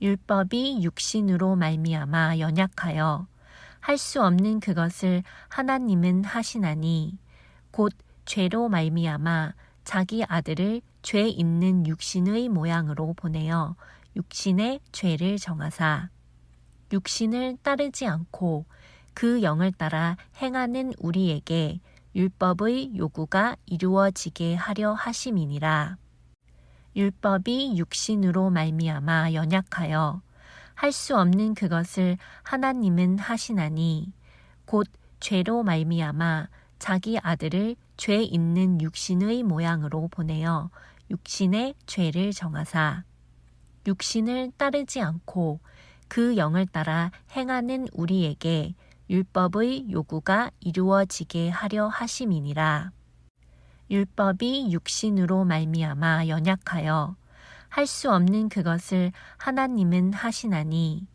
율법이 육신으로 말미암아 연약하여 할 수 없는 그것을 하나님은 하시나니 곧 죄로 말미암아 자기 아들을 죄 있는 육신의 모양으로 보내어 육신의 죄를 정하사 육신을 따르지 않고 그 영을 따라 행하는 우리에게 율법의 요구가 이루어지게 하려 하심이니라. 율법이 육신으로 말미암아 연약하여 할 수 없는 그것을 하나님은 하시나니 곧 죄로 말미암아 자기 아들을 죄 있는 육신의 모양으로 보내어 육신의 죄를 정하사 육신을 따르지 않고 그 영을 따라 행하는 우리에게 율법의 요구가 이루어지게 하려 하심이니라. 율법이 육신으로 말미암아 연약하여 할 수 없는 그것을 하나님은 하시나니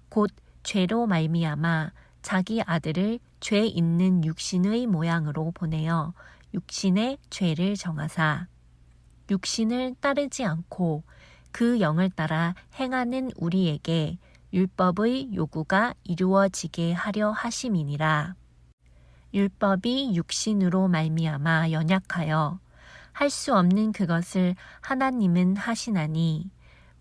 곧 죄로 말미암아 자기 아들을 죄 있는 육신의 모양으로 보내어 육신의 죄를 정하사 육신을 따르지 않고 그 영을 따라 행하는 우리에게 율법의 요구가 이루어지게 하려 하심이니라. 율법이 육신으로 말미암아 연약하여 할 수 없는 그것을 하나님은 하시나니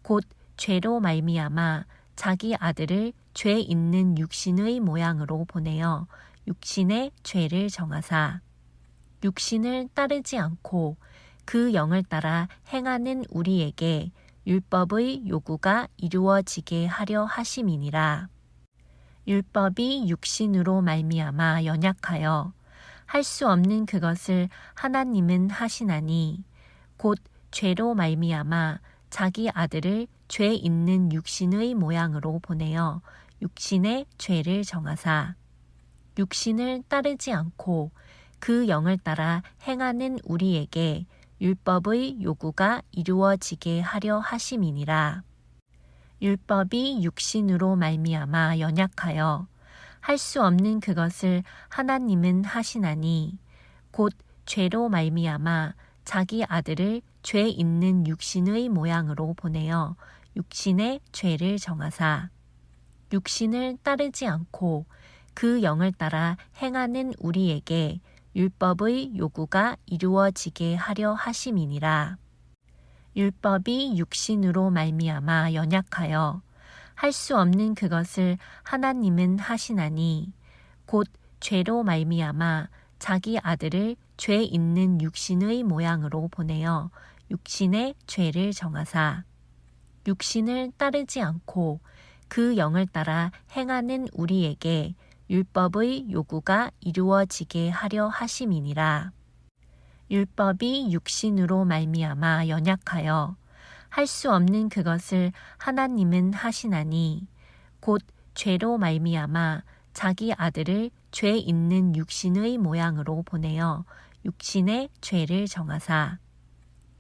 곧 죄로 말미암아 자기 아들을 죄 있는 육신의 모양으로 보내어 육신의 죄를 정하사 육신을 따르지 않고 그 영을 따라 행하는 우리에게 율법의 요구가 이루어지게 하려 하심이니라. 율법이 육신으로 말미암아 연약하여 할 수 없는 그것을 하나님은 하시나니 곧 죄로 말미암아 자기 아들을 죄 있는 육신의 모양으로 보내어 육신의 죄를 정하사 육신을 따르지 않고 그 영을 따라 행하는 우리에게 율법의 요구가 이루어지게 하려 하심이니라. 율법이 육신으로 말미암아 연약하여 할 수 없는 그것을 하나님은 하시나니 곧 죄로 말미암아 자기 아들을 죄 있는 육신의 모양으로 보내어 육신의 죄를 정하사 육신을 따르지 않고 그 영을 따라 행하는 우리에게 율법의 요구가 이루어지게 하려 하심이니라. 율법이 육신으로 말미암아 연약하여 할 수 없는 그것을 하나님은 하시나니 곧 죄로 말미암아 자기 아들을 죄 있는 육신의 모양으로 보내어 육신의 죄를 정하사 육신을 따르지 않고 그 영을 따라 행하는 우리에게 율법의 요구가 이루어지게 하려 하심이니라. 율법이 육신으로 말미암아 연약하여 할 수 없는 그것을 하나님은 하시나니 곧 죄로 말미암아 자기 아들을 죄 있는 육신의 모양으로 보내어 육신의 죄를 정하사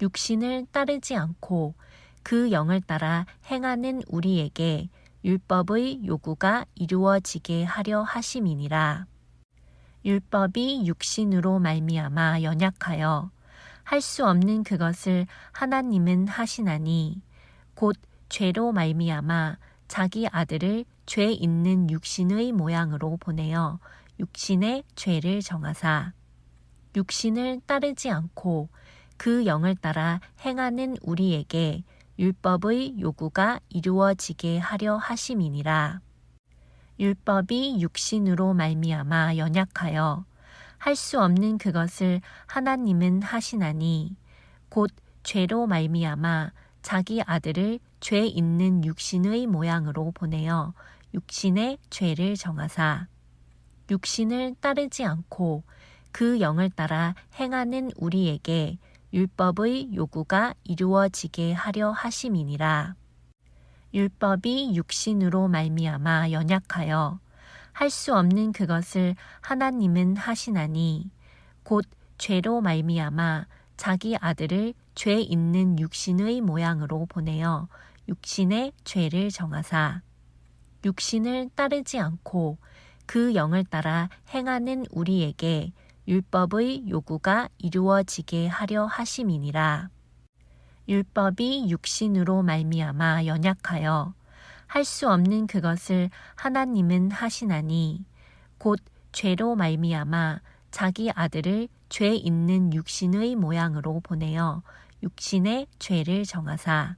육신을 따르지 않고 그 영을 따라 행하는 우리에게 율법의 요구가 이루어지게 하려 하심이니라. 율법이 육신으로 말미암아 연약하여 할 수 없는 그것을 하나님은 하시나니 곧 죄로 말미암아 자기 아들을 죄 있는 육신의 모양으로 보내어 육신의 죄를 정하사 육신을 따르지 않고 그 영을 따라 행하는 우리에게 율법의 요구가 이루어지게 하려 하심이니라. 율법이 육신으로 말미암아 연약하여 할 수 없는 그것을 하나님은 하시나니 곧 죄로 말미암아 자기 아들을 죄 있는 육신의 모양으로 보내어 육신의 죄를 정하사 육신을 따르지 않고 그 영을 따라 행하는 우리에게 율법의 요구가 이루어지게 하려 하심이니라. 율법이 육신으로 말미암아 연약하여 할 수 없는 그것을 하나님은 하시나니 곧 죄로 말미암아 자기 아들을 죄 있는 육신의 모양으로 보내어 육신의 죄를 정하사 육신을 따르지 않고 그 영을 따라 행하는 우리에게 율법의 요구가 이루어지게 하려 하심이니라. 율법이 육신으로 말미암아 연약하여 할 수 없는 그것을 하나님은 하시나니 곧 죄로 말미암아 자기 아들을 죄 있는 육신의 모양으로 보내어 육신의 죄를 정하사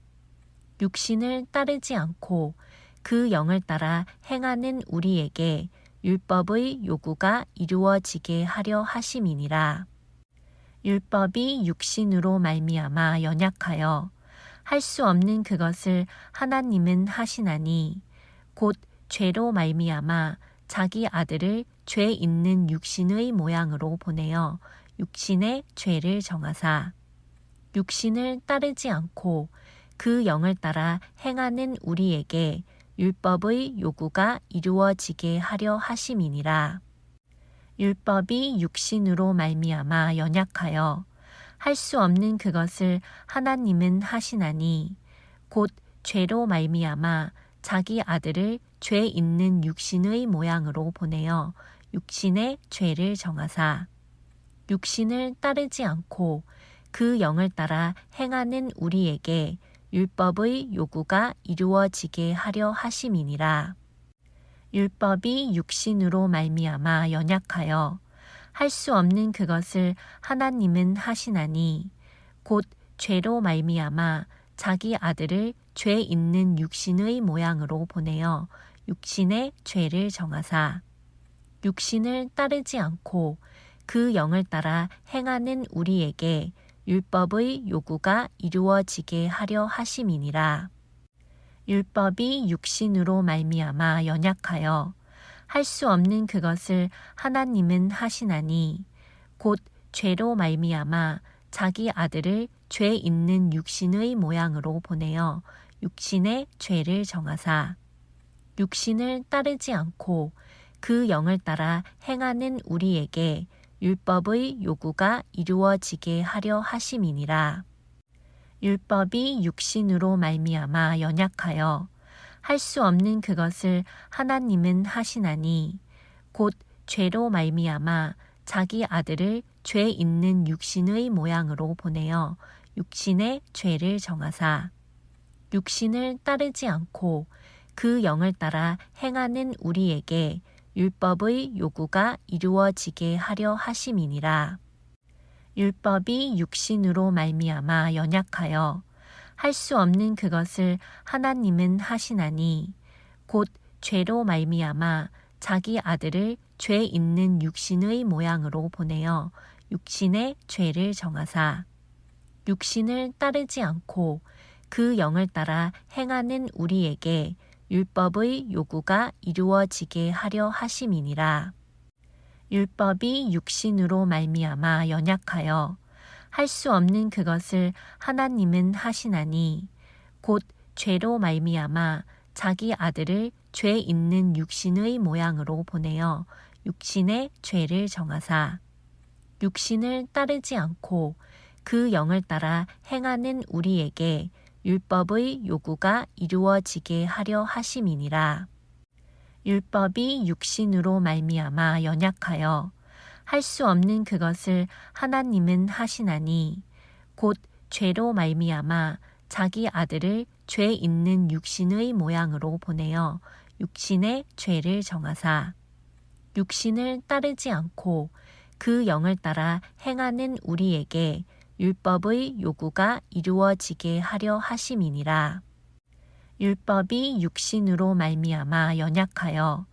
육신을 따르지 않고 그 영을 따라 행하는 우리에게 율법의 요구가 이루어지게 하려 하심이니라. 율법이 육신으로 말미암아 연약하여 할 수 없는 그것을 하나님은 하시나니 곧 죄로 말미암아 자기 아들을 죄 있는 육신의 모양으로 보내어 육신의 죄를 정하사 육신을 따르지 않고 그 영을 따라 행하는 우리에게 율법의 요구가 이루어지게 하려 하심이니라. 율법이 육신으로 말미암아 연약하여 할 수 없는 그것을 하나님은 하시나니 곧 죄로 말미암아 자기 아들을 죄 있는 육신의 모양으로 보내어 육신의 죄를 정하사 육신을 따르지 않고 그 영을 따라 행하는 우리에게 율법의 요구가 이루어지게 하려 하심이니라. 율법이 육신으로 말미암아 연약하여 할 수 없는 그것을 하나님은 하시나니 곧 죄로 말미암아 자기 아들을 죄 있는 육신의 모양으로 보내어 육신의 죄를 정하사 육신을 따르지 않고 그 영을 따라 행하는 우리에게 율법의 요구가 이루어지게 하려 하심이니라. 율법이 육신으로 말미암아 연약하여 할 수 없는 그것을 하나님은 하시나니 곧 죄로 말미암아 자기 아들을 죄 있는 육신의 모양으로 보내어 육신의 죄를 정하사 육신을 따르지 않고 그 영을 따라 행하는 우리에게 율법의 요구가 이루어지게 하려 하심이니라. 율법이 육신으로 말미암아 연약하여 할 수 없는 그것을 하나님은 하시나니 곧 죄로 말미암아 자기 아들을 죄 있는 육신의 모양으로 보내어 육신의 죄를 정하사 육신을 따르지 않고 그 영을 따라 행하는 우리에게 율법의 요구가 이루어지게 하려 하심이니라. 율법이 육신으로 말미암아 연약하여 할 수 없는 그것을 하나님은 하시나니 곧 죄로 말미암아 자기 아들을 죄 있는 육신의 모양으로 보내어 육신의 죄를 정하사 육신을 따르지 않고 그 영을 따라 행하는 우리에게 율법의 요구가 이루어지게 하려 하심이니라. 율법이 육신으로 말미암아 연약하여 할 수 없는 그것을 하나님은 하시나니 곧 죄로 말미암아 자기 아들을 죄 있는 육신의 모양으로 보내어 육신의 죄를 정하사 육신을 따르지 않고 그 영을 따라 행하는 우리에게 율법의 요구가 이루어지게 하려 하심이니라. 율법이 육신으로 말미암아 연약하여 할 수 없는 그것을 하나님은 하시나니 곧 죄로 말미암아 자기 아들을 죄 있는 육신의 모양으로 보내어 육신의 죄를 정하사 육신을 따르지 않고 그 영을 따라 행하는 우리에게 율법의 요구가 이루어지게 하려 하심이니라. 율법이 육신으로 말미암아 연약하여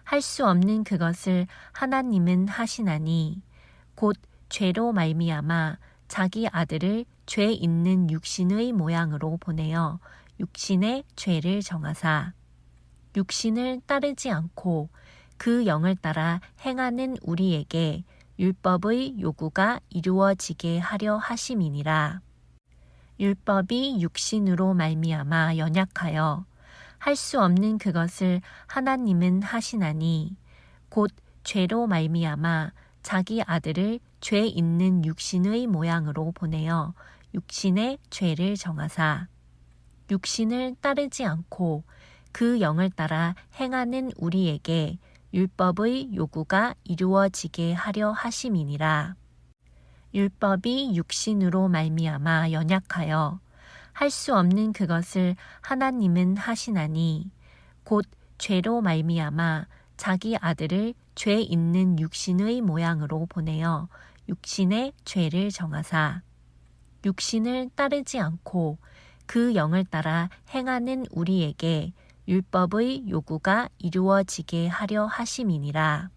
할 수 없는 그것을 하나님은 하시나니 곧 죄로 말미암아 자기 아들을 죄 있는 육신의 모양으로 보내어 육신의 죄를 정하사 육신을 따르지 않고 그 영을 따라 행하는 우리에게 율법의 요구가 이루어지게 하려 하심이니라. 율법이 육신으로 말미암아 연약하여 할 수 없는 그것을 하나님은 하시나니 곧 죄로 말미암아 자기 아들을 죄 있는 육신의 모양으로 보내어 육신의 죄를 정하사 육신을 따르지 않고 그 영을 따라 행하는 우리에게 율법의 요구가 이루어지게 하려 하심이니라. 율법이 육신으로 말미암아 연약하여 할 수 없는 그것을 하나님은 하시나니 곧 죄로 말미암아 자기 아들을 죄 있는 육신의 모양으로 보내어 육신의 죄를 정하사 육신을 따르지 않고 그 영을 따라 행하는 우리에게 율법의 요구가 이루어지게 하려 하심이니라.